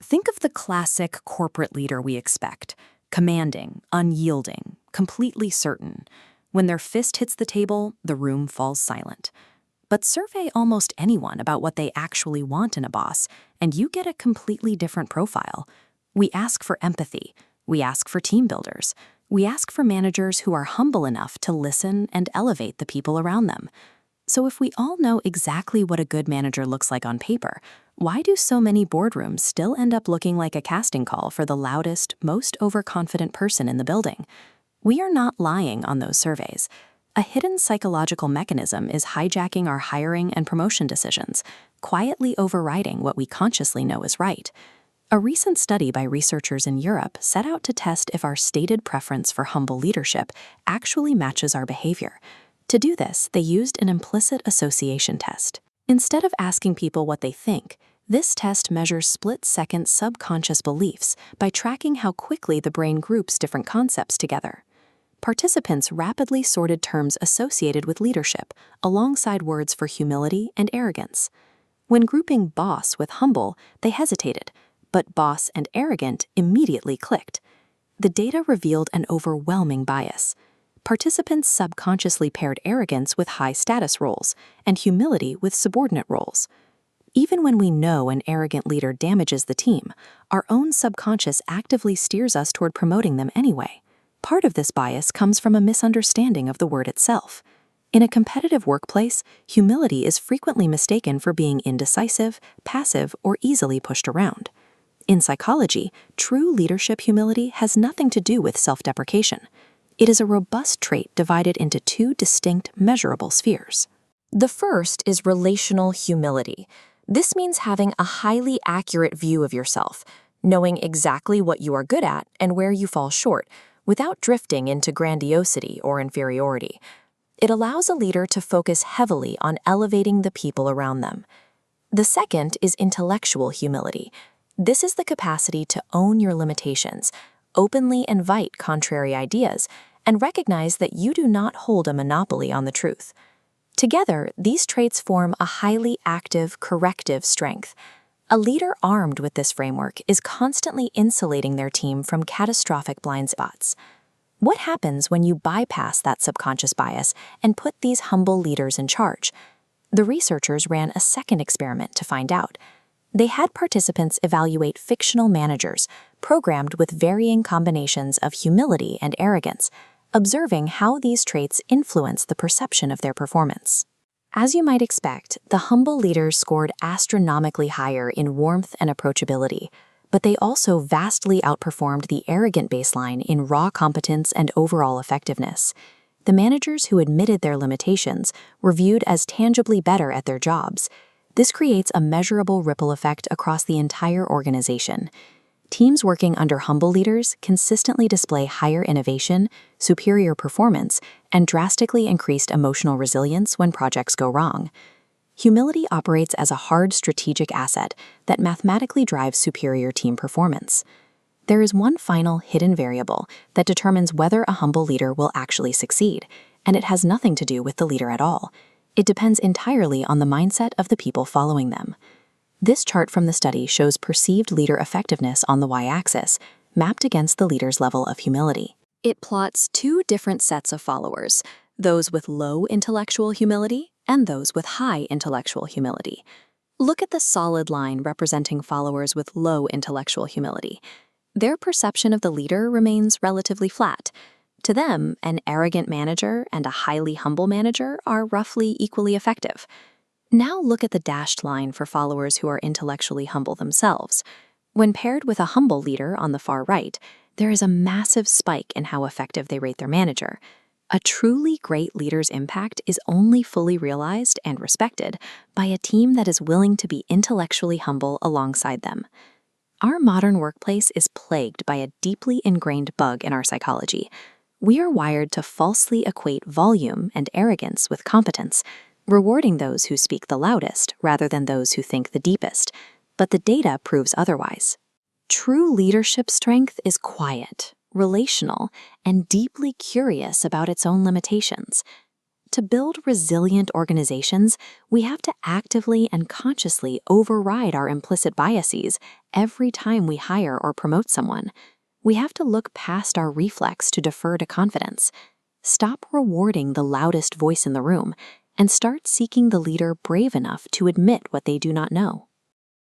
Think of the classic corporate leader we expect: commanding, unyielding, completely certain. When their fist hits the table, the room falls silent. But survey almost anyone about what they actually want in a boss, and you get a completely different profile. We ask for empathy. We ask for team builders. We ask for managers who are humble enough to listen and elevate the people around them. So if we all know exactly what a good manager looks like on paper, why do so many boardrooms still end up looking like a casting call for the loudest, most overconfident person in the building? We are not lying on those surveys. A hidden psychological mechanism is hijacking our hiring and promotion decisions, quietly overriding what we consciously know is right. A recent study by researchers in Europe set out to test if our stated preference for humble leadership actually matches our behavior. To do this, they used an implicit association test. Instead of asking people what they think, this test measures split-second subconscious beliefs by tracking how quickly the brain groups different concepts together. Participants rapidly sorted terms associated with leadership alongside words for humility and arrogance. When grouping boss with humble, they hesitated, but boss and arrogant immediately clicked. The data revealed an overwhelming bias. Participants subconsciously paired arrogance with high-status roles and humility with subordinate roles. Even when we know an arrogant leader damages the team, our own subconscious actively steers us toward promoting them anyway. Part of this bias comes from a misunderstanding of the word itself. In a competitive workplace, humility is frequently mistaken for being indecisive, passive, or easily pushed around. In psychology, true leadership humility has nothing to do with self-deprecation. It is a robust trait divided into two distinct, measurable spheres. The first is relational humility. This means having a highly accurate view of yourself, knowing exactly what you are good at and where you fall short, without drifting into grandiosity or inferiority. It allows a leader to focus heavily on elevating the people around them. The second is intellectual humility. This is the capacity to own your limitations, openly invite contrary ideas, and recognize that you do not hold a monopoly on the truth. Together, these traits form a highly active, corrective strength. A leader armed with this framework is constantly insulating their team from catastrophic blind spots. What happens when you bypass that subconscious bias and put these humble leaders in charge? The researchers ran a second experiment to find out. They had participants evaluate fictional managers, programmed with varying combinations of humility and arrogance, observing how these traits influence the perception of their performance. As you might expect, the humble leaders scored astronomically higher in warmth and approachability, but they also vastly outperformed the arrogant baseline in raw competence and overall effectiveness. The managers who admitted their limitations were viewed as tangibly better at their jobs. This creates a measurable ripple effect across the entire organization. Teams working under humble leaders consistently display higher innovation, superior performance, and drastically increased emotional resilience when projects go wrong. Humility operates as a hard strategic asset that mathematically drives superior team performance. There is one final hidden variable that determines whether a humble leader will actually succeed, and it has nothing to do with the leader at all. It depends entirely on the mindset of the people following them. This chart from the study shows perceived leader effectiveness on the y-axis, mapped against the leader's level of humility. It plots two different sets of followers, those with low intellectual humility and those with high intellectual humility. Look at the solid line representing followers with low intellectual humility. Their perception of the leader remains relatively flat. To them, an arrogant manager and a highly humble manager are roughly equally effective. Now look at the dashed line for followers who are intellectually humble themselves. When paired with a humble leader on the far right, there is a massive spike in how effective they rate their manager. A truly great leader's impact is only fully realized and respected by a team that is willing to be intellectually humble alongside them. Our modern workplace is plagued by a deeply ingrained bug in our psychology. We are wired to falsely equate volume and arrogance with competence, rewarding those who speak the loudest rather than those who think the deepest. But the data proves otherwise. True leadership strength is quiet, relational, and deeply curious about its own limitations. to build resilient organizations, we have to actively and consciously override our implicit biases every time we hire or promote someone. We have to look past our reflex to defer to confidence. Stop rewarding the loudest voice in the room and start seeking the leader brave enough to admit what they do not know.